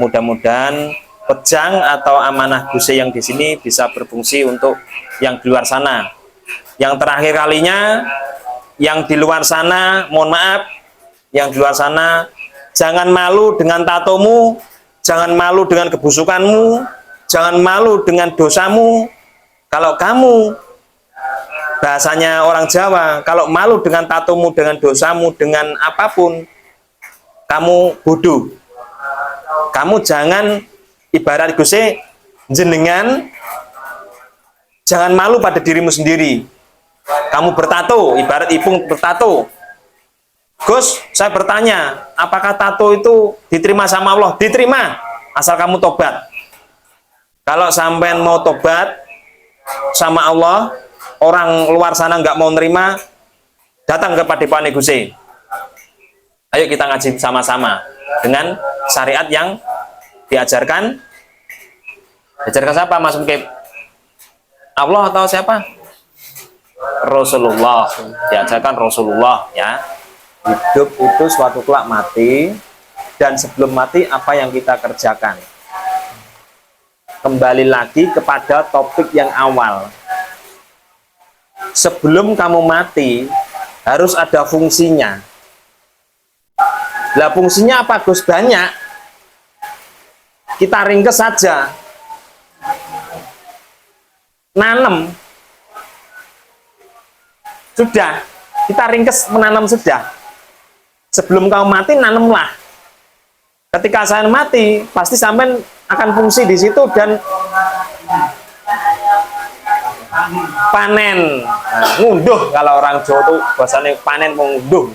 Mudah-mudahan pejang atau amanah Gus yang di sini bisa berfungsi untuk yang di luar sana. Yang terakhir kalinya, yang di luar sana, mohon maaf, yang di luar sana, jangan malu dengan tatomu, jangan malu dengan kebusukanmu, jangan malu dengan dosamu. Kalau kamu, bahasanya orang Jawa, kalau malu dengan tatomu, dengan dosamu, dengan apapun, kamu bodoh. Kamu jangan, ibarat Guse, jenengan jangan malu pada dirimu sendiri. Kamu bertato, ibarat Ipung bertato. Gus, saya bertanya, apakah tato itu diterima sama Allah? Diterima, asal kamu tobat. Kalau sampean mau tobat sama Allah, orang luar sana nggak mau nerima, datang ke Padepokan Guse. Ayo kita ngaji sama-sama dengan syariat yang diajarkan. Diajarkan siapa, Mas Mukib? Allah atau siapa? Rasulullah. Diajarkan Rasulullah, ya. Hidup itu suatu kelak mati, dan sebelum mati apa yang kita kerjakan. Kembali lagi kepada topik yang awal. Sebelum kamu mati, harus ada fungsinya. Lah fungsinya apa, Gus? Banyak. Kita ringkes saja. Nanam. Sudah. Kita ringkes menanam sudah. Sebelum kamu mati, nanamlah. Ketika saya mati, pasti sampai akan fungsi di situ dan panen. Nah, ngunduh kalau orang Jawa tuh bahasanya panen, mengunduh.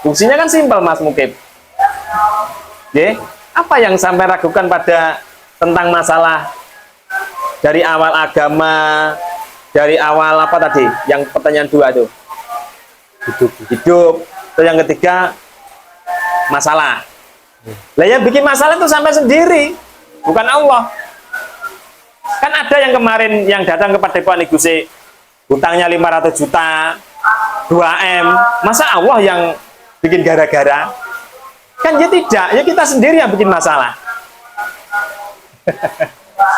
Fungsinya kan simpel, Mas Mukib. Apa yang sampai ragukan pada tentang masalah dari awal agama, dari awal apa tadi? Yang pertanyaan 2 tuh. Hidup. Terus yang ketiga, masalah. Lah yang bikin masalah itu sampai sendiri, bukan Allah. Kan ada yang kemarin yang datang ke Padepokan Guse, hutangnya 500 juta, 2M. Masa Allah yang bikin gara-gara? Kan ya tidak, ya kita sendiri yang bikin masalah.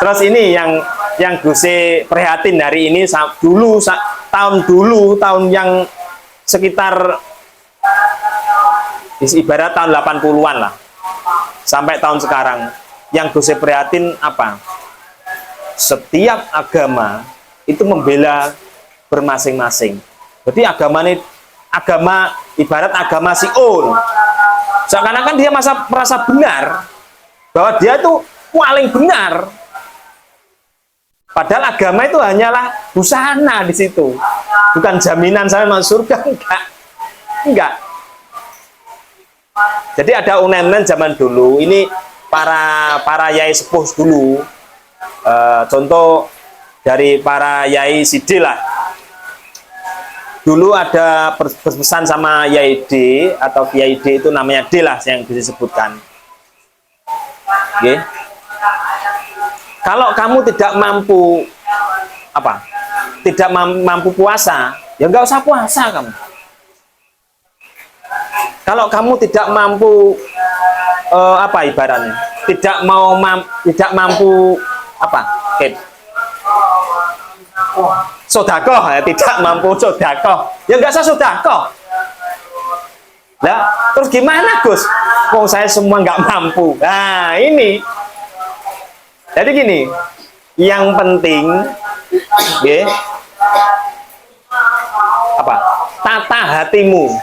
Terus ini yang Guse prihatin hari ini, tahun yang sekitar ibarat tahun 80-an lah sampai tahun sekarang, yang Guse prihatin apa? Setiap agama itu membela bermasing-masing. Jadi agama ibarat agama Sion, seakan-akan dia merasa benar bahwa dia itu paling benar. Padahal agama itu hanyalah busana di situ, bukan jaminan saya masuk surga, enggak. Jadi ada unen-unen zaman dulu, ini para yai sepuh dulu, contoh dari para yai Sidi lah. Dulu ada berpesan sama Yai D atau Kiai D, itu namanya D lah yang disebutkan. Okay. Kalau kamu tidak mampu apa? Tidak mampu puasa, ya nggak usah puasa kamu. Kalau kamu tidak mampu apa ibaratnya? Tidak mampu apa? Okay. Sodakoh, ya, tidak mampu sodakoh, ya nggak usah sodakoh. Nah, terus gimana, Gus? Wong saya semua nggak mampu. Nah, ini. Jadi gini, yang penting, ya, apa? Tata hatimu.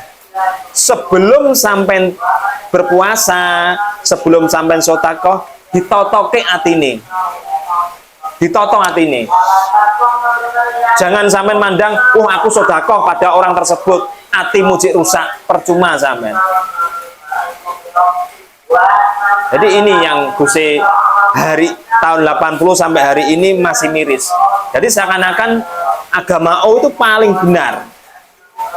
Sebelum sampai berpuasa, sebelum sampai sodakoh, ditotoke atine. Ditoto atine. Jangan sampai mandang, aku sodakoh pada orang tersebut, hatimu jik rusak, percuma sampean. Jadi ini yang Guse hari tahun 80 sampai hari ini masih miris. Jadi seakan-akan agama O itu paling benar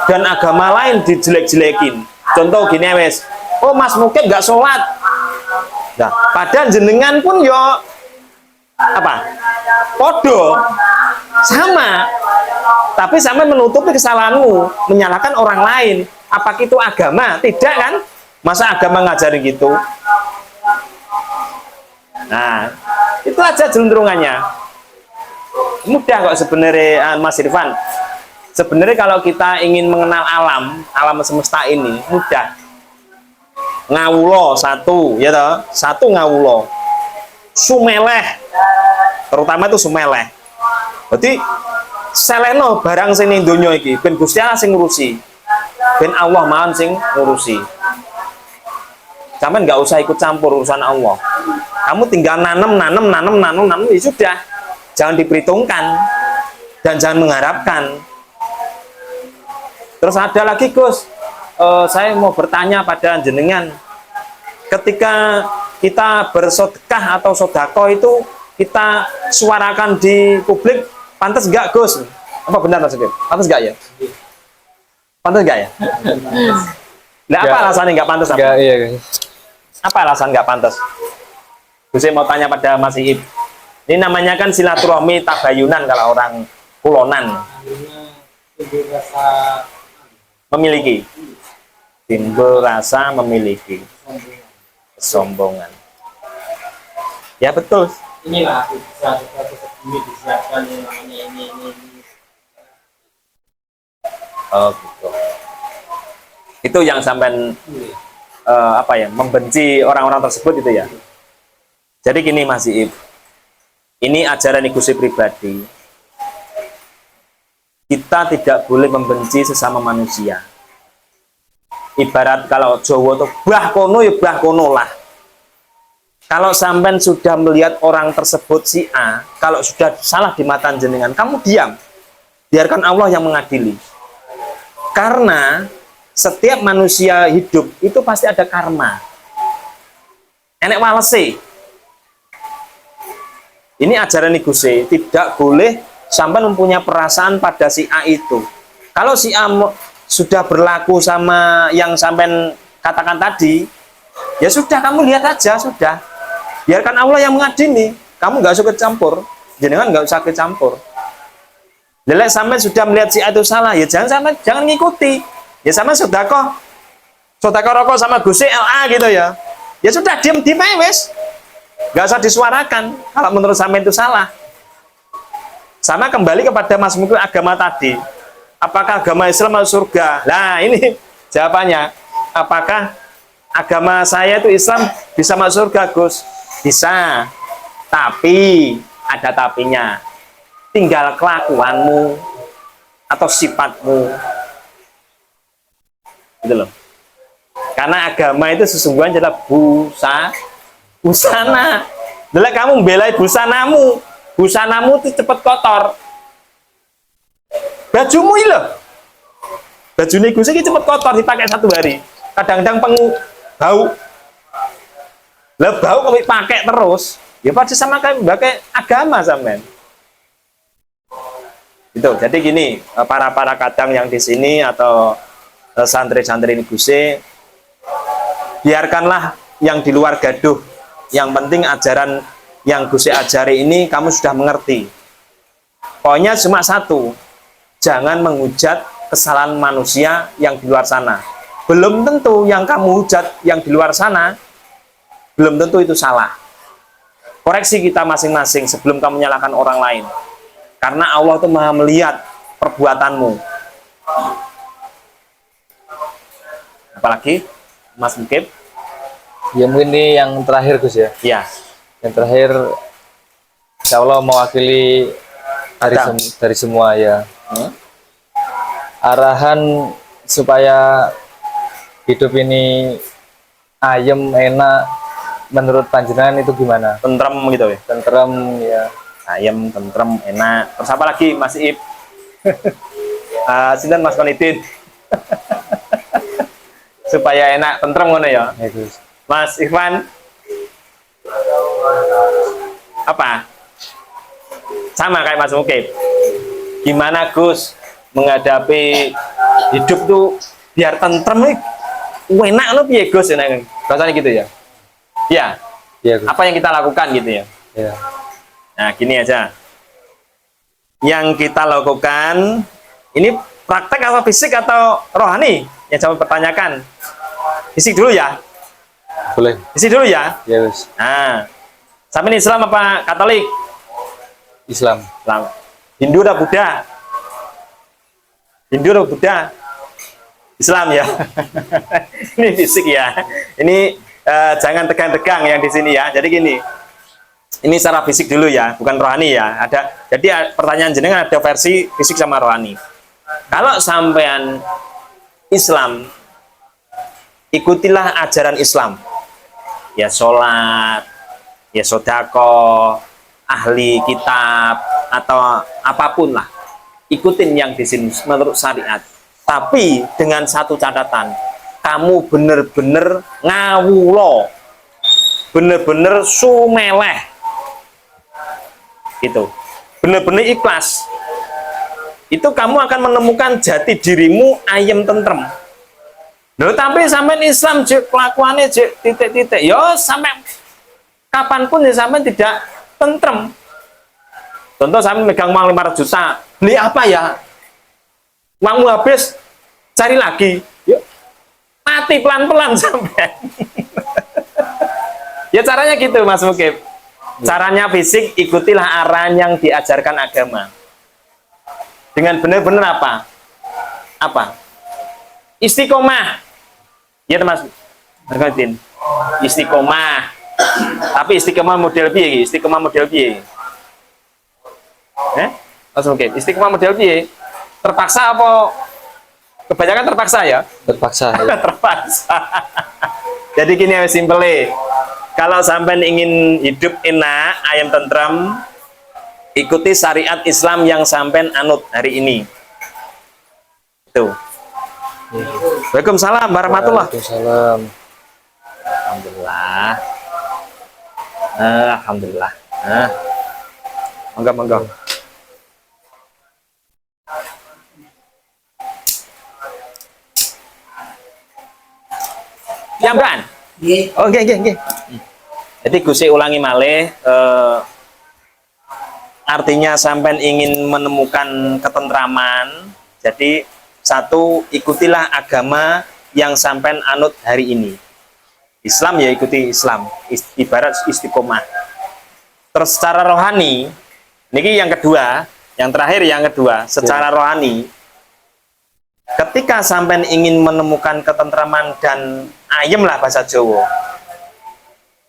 dan agama lain dijelek-jelekin. Contoh gini wes, Mas Mukib nggak sholat. Nah, padahal jenengan pun yo apa? Podo. Sama. Tapi sampai menutupi kesalahanmu, menyalahkan orang lain. Apakah itu agama? Tidak kan? Masa agama ngajarin gitu? Nah, itu aja cenderungannya. Mudah kok sebenarnya, Mas Irfan. Sebenarnya kalau kita ingin mengenal alam semesta ini, mudah. Ngawulo satu, ya toh? Satu ngawulo. Sumeleh, terutama itu sumeleh. Berarti seleno barang sini dunia iki, ben Gusti Allah sing ngurusi, ben Allah mawon sing ngurusi. Sampeyan nggak usah ikut campur urusan Allah. Kamu tinggal nanam, ya sudah. Jangan diperhitungkan dan jangan mengharapkan. Terus ada lagi, Gus, saya mau bertanya pada jenengan, ketika kita bersedekah atau sodako itu kita suarakan di publik, pantas nggak, Gus? Apa benar Mas Ugip? Pantas nggak ya? Pantas nggak ya? Nah, apa alasannya nggak pantas? Nggak, iya, guys. Apa alasan nggak pantas? Gus mau tanya pada Mas Iib. Ini namanya kan silaturahmi tabayunan kalau orang kulonan. Memiliki. Timbul rasa memiliki. Kesombongan. Ya betul. Inilah ini disiapkan yang namanya ini. Oh gitu. Itu yang sampai membenci orang-orang tersebut itu ya. Jadi gini Mas Iib, ini ajaran Gusti pribadi. Kita tidak boleh membenci sesama manusia. Ibarat kalau Jawa tuh bah kono ya bah kono lah. Kalau sampean sudah melihat orang tersebut si A, kalau sudah salah di mata jenengan, kamu diam. Biarkan Allah yang mengadili. Karena setiap manusia hidup itu pasti ada karma. Enek walese. Ini ajaran Gusti, tidak boleh sampai mempunyai perasaan pada si A itu. Kalau si A sudah berlaku sama yang sampai katakan tadi, ya sudah, kamu lihat aja, sudah. Biarkan Allah yang mengadili. Kamu nggak usah kecampur, jenengan nggak usah kecampur. Lelek sampai sudah melihat si A itu salah, ya jangan ngikuti. Ya sama sodako rokok sama Gusti LA gitu ya. Ya sudah, diam aja wes. Gak usah disuarakan kalau menurut sampai itu salah. Sama kembali kepada Mas Mukil agama tadi. Apakah agama Islam masuk surga? Nah ini jawabannya. Apakah agama saya itu Islam bisa masuk surga, Gus? Bisa. Tapi ada tapinya. Tinggal kelakuanmu atau sifatmu. Gitu loh. Karena agama itu sesungguhnya adalah busana. Bila kamu membelai busanamu itu cepat kotor. Bajumu ini loh. Baju negus ini cepat kotor dipakai 1 hari. Kadang-kadang bau. Lah bau kamu pakai terus, ya pasti sama kayak pakai agama sampean. Itu. Jadi gini, para kadang yang di sini atau santri-santri ini Gusti, biarkanlah yang di luar gaduh. Yang penting ajaran yang Gusti ajari ini kamu sudah mengerti. Pokoknya cuma satu, jangan menghujat kesalahan manusia yang di luar sana. Belum tentu yang kamu hujat yang di luar sana, belum tentu itu salah. Koreksi kita masing-masing sebelum kamu menyalahkan orang lain. Karena Allah itu Maha melihat perbuatanmu. Apalagi, Mas Mukib? Ya mungkin ini yang terakhir Gus ya. Iya. Yang terakhir, insya Allah mewakili dari semua ya. Arahan supaya hidup ini ayem, enak, menurut panjenengan itu gimana? Tentrem gitu ya? Tentrem ya. Ayem, tentrem, enak. Terus apa lagi Mas Iib? Sinten Mas Konidin? Supaya enak, tentrem ngono ya. Mas Irfan? Apa? Sama kayak Mas Mukib. Gimana Gus menghadapi hidup tuh biar tentrem nih? Enak lo piye Gus? Rasanya gitu ya? Ya. Iya, Gus. Apa yang kita lakukan gitu ya? Iya. Nah, gini aja. yang kita lakukan ini praktek atau fisik atau rohani? Yang jawab pertanyakan. Fisik dulu ya. Boleh. Fisik dulu ya. Ya wis. Nah, sampai Islam apa Katolik? Islam. Islam. Hindu atau Buddha? Hindu atau Buddha? Islam ya. Ini fisik ya. Ini jangan tegang-tegang yang di sini ya. Jadi gini. Ini secara fisik dulu ya, bukan rohani ya. Jadi pertanyaan jenengan ada versi fisik sama rohani. Kalau sampean Islam, ikutilah ajaran Islam. Ya sholat, ya sodako, ahli kitab, atau apapun lah. Ikutin yang di sini menurut syariat. Tapi dengan satu catatan, kamu bener-bener ngawulo, bener-bener sumeleh. Gitu. Bener-bener ikhlas. Itu kamu akan menemukan jati dirimu ayem tentrem. Loh, tapi sampai Islam kelakuannya titik-titik. Yo sampai kapanpun ya sampai tidak tentrem. Contoh sampai megang uang 500 juta, beli apa ya? Uangmu habis, cari lagi. Yuk, mati pelan-pelan sampai. Ya caranya gitu Mas Mukib. Caranya fisik, ikutilah arahan yang diajarkan agama. Dengan benar-benar apa? Apa? Istiqomah. Ya Mas Margatin. Istiqomah. Tapi istiqomah model piye? Istiqomah model piye? Mas Mukib, istiqomah model piye? Terpaksa apa? Kebanyakan terpaksa ya? Terpaksa. Ya. Terpaksa. Jadi gini ya simple. Kalau sampai ingin hidup enak, ayam tentram, ikuti syariat Islam yang sampai anut hari ini. Itu. Waalaikumsalam warahmatullah. Waalaikumsalam. Alhamdulillah. Alhamdulillah. Monggo. Piamban. Oh, nggih. Jadi Gusti ulangi malih, artinya sampai ingin menemukan ketentraman. Jadi satu, ikutilah agama yang sampai anut hari ini. Islam ya ikuti Islam, ibarat istiqomah. Terus secara rohani, ini yang kedua, yang terakhir yang kedua, secara rohani, ketika sampai ingin menemukan ketentraman dan ayem lah bahasa Jawa,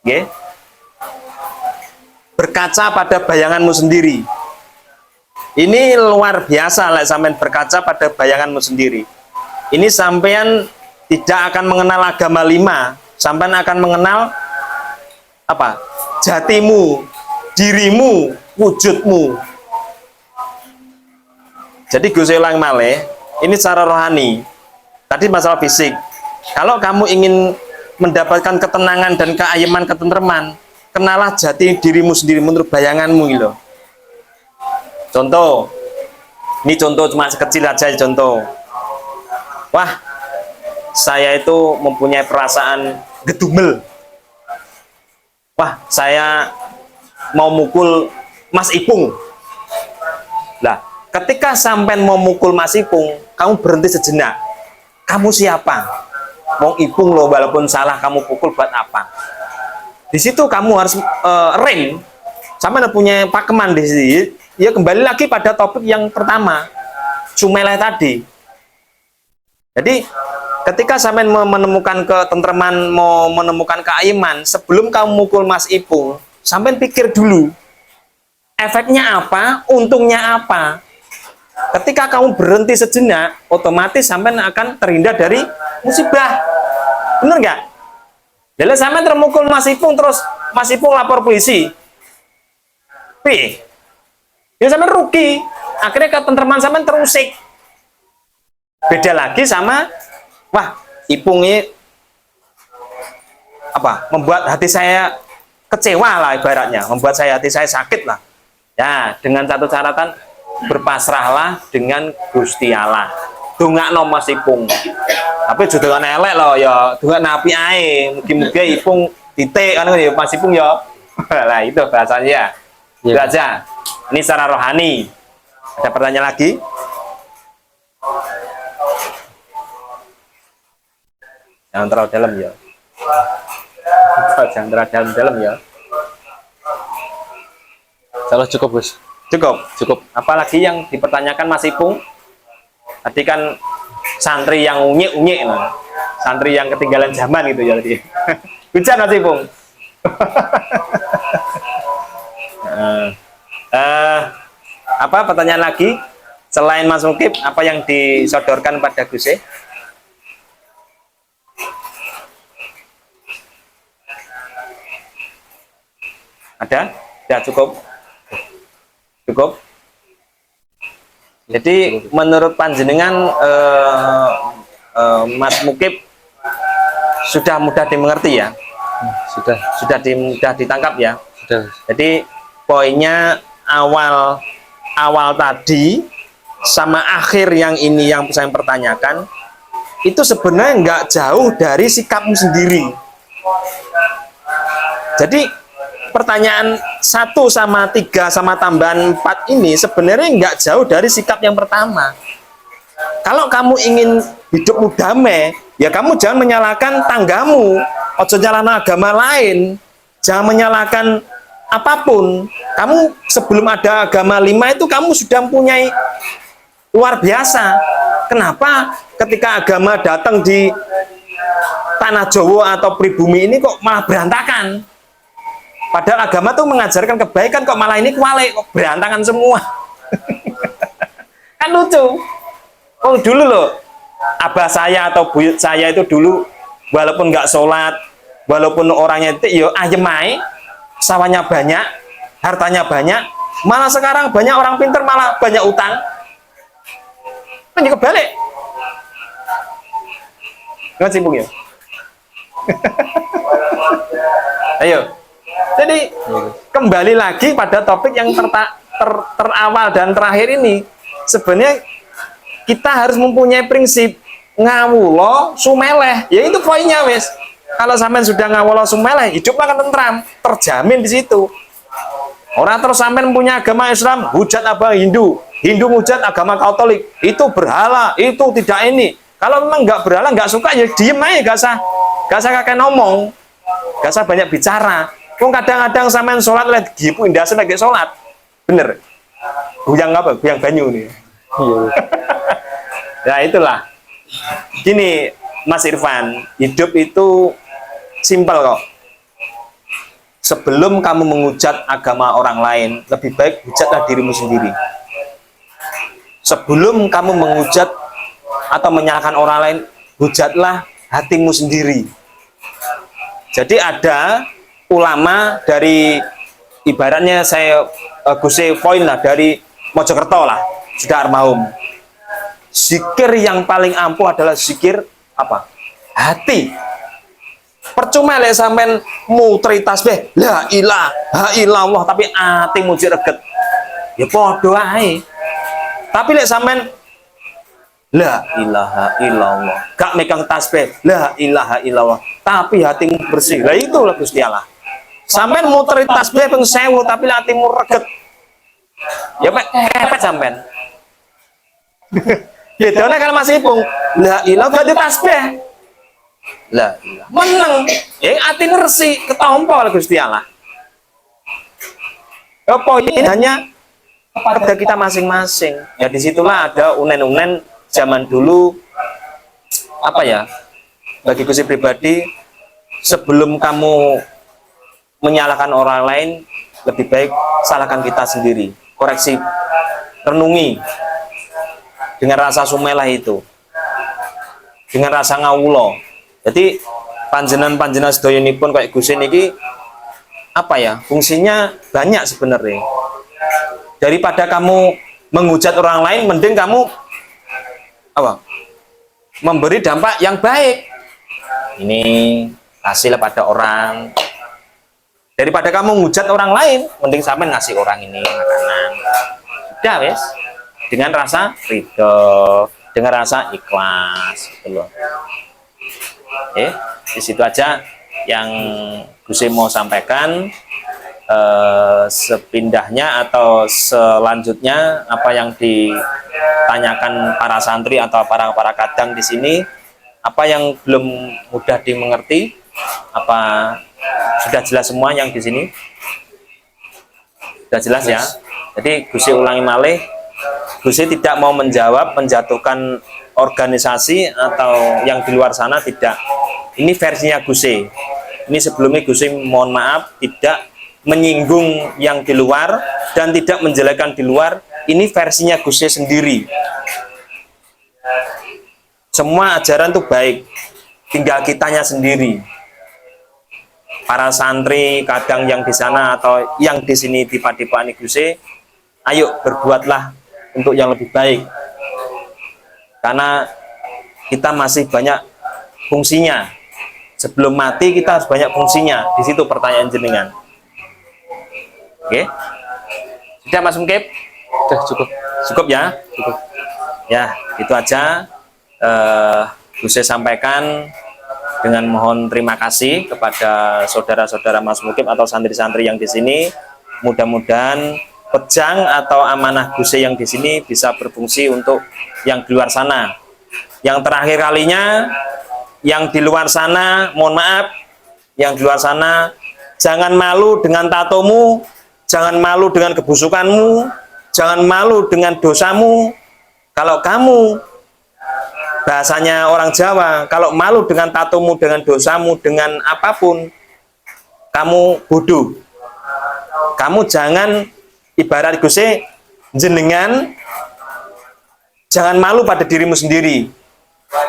okay? Berkaca pada bayanganmu sendiri. Ini luar biasa lah sampai berkaca pada bayanganmu sendiri. Ini sampean tidak akan mengenal agama 5, sampean akan mengenal apa? Jatimu, dirimu, wujudmu. Jadi gue ulang malih, ini secara rohani. Tadi masalah fisik. Kalau kamu ingin mendapatkan ketenangan dan keayeman, ketentraman, kenalah jati dirimu sendiri menurut bayanganmu gitu. Contoh, ini contoh cuma sekecil aja contoh. Wah, saya itu mempunyai perasaan gedumel. Wah, saya mau mukul Mas Ipung. Lah, ketika sampai mau mukul Mas Ipung, kamu berhenti sejenak. Kamu siapa? Wong Ipung loh, walaupun salah kamu pukul buat apa? Di situ kamu harus rem. Sampai punya pakeman di sini. Ya kembali lagi pada topik yang pertama, sumeleh tadi. Jadi ketika sampai menemukan ketentraman, mau menemukan keayeman, sebelum kamu mukul Mas Ipung, sampai pikir dulu, efeknya apa, untungnya apa. Ketika kamu berhenti sejenak, otomatis sampai akan terhindar dari musibah. Bener nggak? Lalu sampai termukul Mas Ipung, terus Mas Ipung lapor polisi. Dia sampai rugi. Akhirnya ketentraman sampai terusik. Beda lagi sama, wah, Ipung ini apa? Membuat hati saya kecewa lah ibaratnya, membuat hati saya sakit lah. Ya, dengan satu catatan, berpasrahlah dengan Gusti Allah. Dongakno Mas Ipung. Tapi juga kan elek loh ya, dongak napi ae. Mungkin-mungkin Ipung titik kan ya Mas Ipung ya. Lah itu bahasanya. Itu aja. Ini secara rohani. Ada pertanyaan lagi? Jangan terlalu dalam ya. Jangan terlalu dalam ya. Salah cukup, Gus. Cukup. Cukup. Apalagi yang dipertanyakan Mas Ipung? Tadi kan santri yang unyik-unyik, nah. Santri yang ketinggalan zaman gitu ya tadi. Hujan Mas Ipung. Apa pertanyaan lagi? Selain Mas Mukib, apa yang disodorkan pada Gus? Ada? Ya, cukup. Cukup. Jadi menurut panjenengan Mas Mukib sudah mudah dimengerti ya? Sudah. Mudah ditangkap ya? Sudah. Jadi poinnya awal tadi sama akhir yang ini yang saya pertanyakan itu sebenarnya nggak jauh dari sikapmu sendiri. Jadi pertanyaan 1 sama 3 sama tambahan 4 ini sebenarnya nggak jauh dari sikap yang pertama. Kalau kamu ingin hidupmu damai, ya kamu jangan menyalahkan tanggamu, ojo nyalahkan agama lain, jangan menyalahkan apapun. Kamu sebelum ada agama 5 itu kamu sudah mempunyai luar biasa. Kenapa ketika agama datang di tanah Jawa atau pribumi ini kok malah berantakan? Padahal agama tuh mengajarkan kebaikan, kok malah ini kualik, kok berantakan semua. Kan lucu. Oh dulu loh, abah saya atau buyut saya itu dulu walaupun nggak sholat, walaupun orangnya itu yo ayemai, sawahnya banyak, hartanya banyak, malah sekarang banyak orang pintar malah banyak utang. Kan juga balik. Nggak sibuk ya? Ayo. Jadi kembali lagi pada topik yang terawal dan terakhir ini. Sebenarnya kita harus mempunyai prinsip ngawulo sumeleh. Ya itu poinnya wes. Kalau sampean sudah ngawulo sumeleh, hiduplah akan tentram, terjamin di situ. Orang terus sampean punya agama Islam, hujat apa Hindu, Hindu hujat agama Katolik, itu berhala, itu tidak ini. Kalau memang nggak berhala, nggak suka ya diem aja, gak usah kakek ngomong, gak usah banyak bicara. Kok kadang-kadang sampean sholat lihat gipu indah lagi sholat, bener? Guyang apa? Guyang banyu nih. Ya itulah. Gini Mas Irfan, hidup itu simpel kok. Sebelum kamu menghujat agama orang lain, lebih baik hujatlah dirimu sendiri. Sebelum kamu menghujat atau menyalahkan orang lain, hujatlah hatimu sendiri. Jadi ada ulama dari ibaratnya saya Guse poin lah dari Mojokerto lah, sudah almarhum. Zikir yang paling ampuh adalah zikir apa? Hati. Percuma lek sampean mutri tasbih la ilaha illallah tapi atimu reget. Ya padha ae. Tapi lek sampean la ilaha illallah gak megang tasbih la ilaha illallah tapi hatimu bersih. Lah itulah Gusti Allah. Sampean mutri tasbih ping 1000 tapi hatimu reget. Ya pepet sampean. Ya dene kan Mas Ipung la ilaha gak di tasbih. La ilaha meneng ya atine resik ketompo Gusti Allah. Apa ini hanya pada kita masing-masing. Ya disitulah ada unen-unen zaman dulu apa ya? Bagi Gusti pribadi, sebelum kamu menyalahkan orang lain, lebih baik salahkan kita sendiri. Koreksi, renungi dengan rasa sumelah itu, dengan rasa ngawulo. Jadi panjenan sedoyonipun kayak Gusin ini apa ya? Fungsinya banyak sebenarnya. Daripada kamu menghujat orang lain, mending kamu apa? Memberi dampak yang baik. Ini hasil pada orang. Daripada kamu menghujat orang lain, mending sampai ngasih orang ini makanan. Udah wes, dengan rasa ridho, dengan rasa ikhlas, gitu loh. Di situ aja yang Gusi mau sampaikan. sepindahnya atau selanjutnya apa yang ditanyakan para santri atau para kadang di sini, apa yang belum mudah dimengerti, apa sudah jelas semua yang di sini? Sudah jelas ya. Jadi Gusti ulangi malih, Gusti tidak mau menjawab menjatuhkan organisasi atau yang di luar sana, tidak. Ini versinya Gusti. Ini sebelumnya Gusti mohon maaf tidak menyinggung yang di luar dan tidak menjelekkan di luar. Ini versinya Gusti sendiri. Semua ajaran itu baik, tinggal kitanya sendiri. Para santri kadang yang di sana atau yang di sini di Padepokan Gusti, ayo berbuatlah untuk yang lebih baik. Karena kita masih banyak fungsinya. Sebelum mati kita harus banyak fungsinya. Di situ pertanyaan jenengan. Oke, sudah Mas Mungkib? Sudah cukup. Cukup ya? Cukup. Ya, itu aja. Saya sampaikan dengan mohon terima kasih kepada saudara-saudara Mas Mungkib atau santri-santri yang di sini. Mudah-mudahan pejang atau amanah Gusti yang di sini bisa berfungsi untuk yang di luar sana. Yang terakhir kalinya, yang di luar sana, mohon maaf, yang di luar sana, jangan malu dengan tatomu. Jangan malu dengan kebusukanmu, jangan malu dengan dosamu. Kalau kamu, bahasanya orang Jawa, kalau malu dengan tatomu, dengan dosamu, dengan apapun, kamu bodoh. Kamu jangan, ibarat Gusti, jenengan, jangan malu pada dirimu sendiri.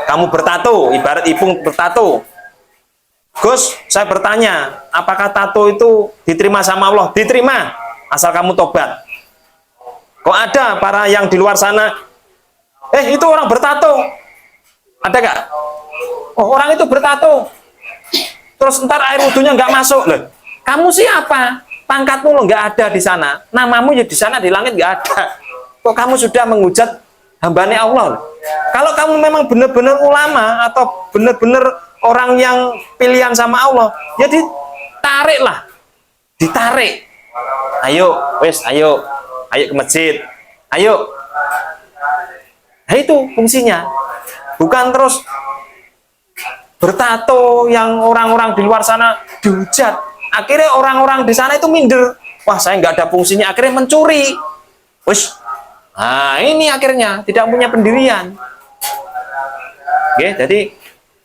Kamu bertato, ibarat Ipung bertato. Gus, saya bertanya, apakah tato itu diterima sama Allah? Diterima, asal kamu tobat. Kok ada para yang di luar sana, itu orang bertato. Ada gak? Oh, orang itu bertato. Terus ntar air wudhunya nggak masuk. Loh, kamu siapa? Pangkatmu lo nggak ada di sana. Namamu ya di sana, di langit nggak ada. Kok kamu sudah menghujat hambanya Allah? Kalau kamu memang benar-benar ulama atau benar-benar orang yang pilihan sama Allah, ya ditariklah, ditarik. Ayo, wes, ayo ke masjid, ayo. Nah itu fungsinya, bukan terus bertato yang orang-orang di luar sana dihujat. Akhirnya orang-orang di sana itu minder. Wah, saya nggak ada fungsinya, akhirnya mencuri. Wes, nah ini akhirnya tidak punya pendirian. Oke, jadi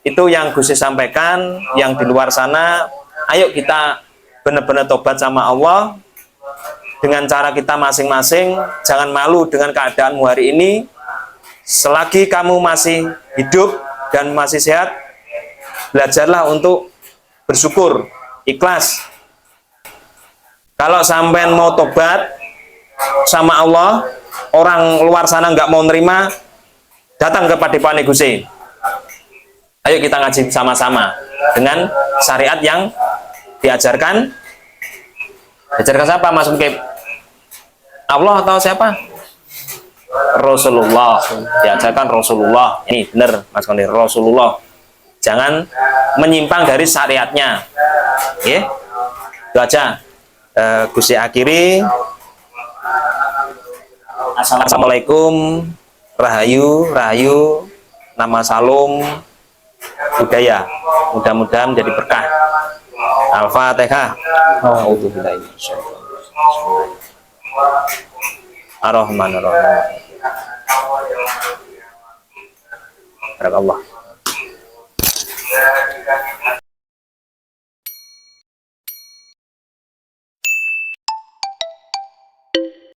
itu yang Gusti sampaikan. Yang di luar sana, ayo kita benar-benar tobat sama Allah dengan cara kita masing-masing. Jangan malu dengan keadaanmu hari ini. Selagi kamu masih hidup dan masih sehat, belajarlah untuk bersyukur, ikhlas. Kalau sampean mau tobat sama Allah, orang luar sana nggak mau nerima, datang ke Padepokan Gusti. Ayo kita ngaji sama-sama dengan syariat yang diajarkan. Diajarkan siapa, Mas Mungkib? Allah atau siapa? Rasulullah. Diajarkan Rasulullah. Ini benar, Mas Kondi, Rasulullah. Jangan menyimpang dari syariatnya. Oke? Itu aja. Gusti akhiri. Assalamualaikum. Rahayu, nama salum budaya, mudah-mudahan menjadi berkah. Al-Fatihah. Ar-Rahmanir-Rahim. Barakallah.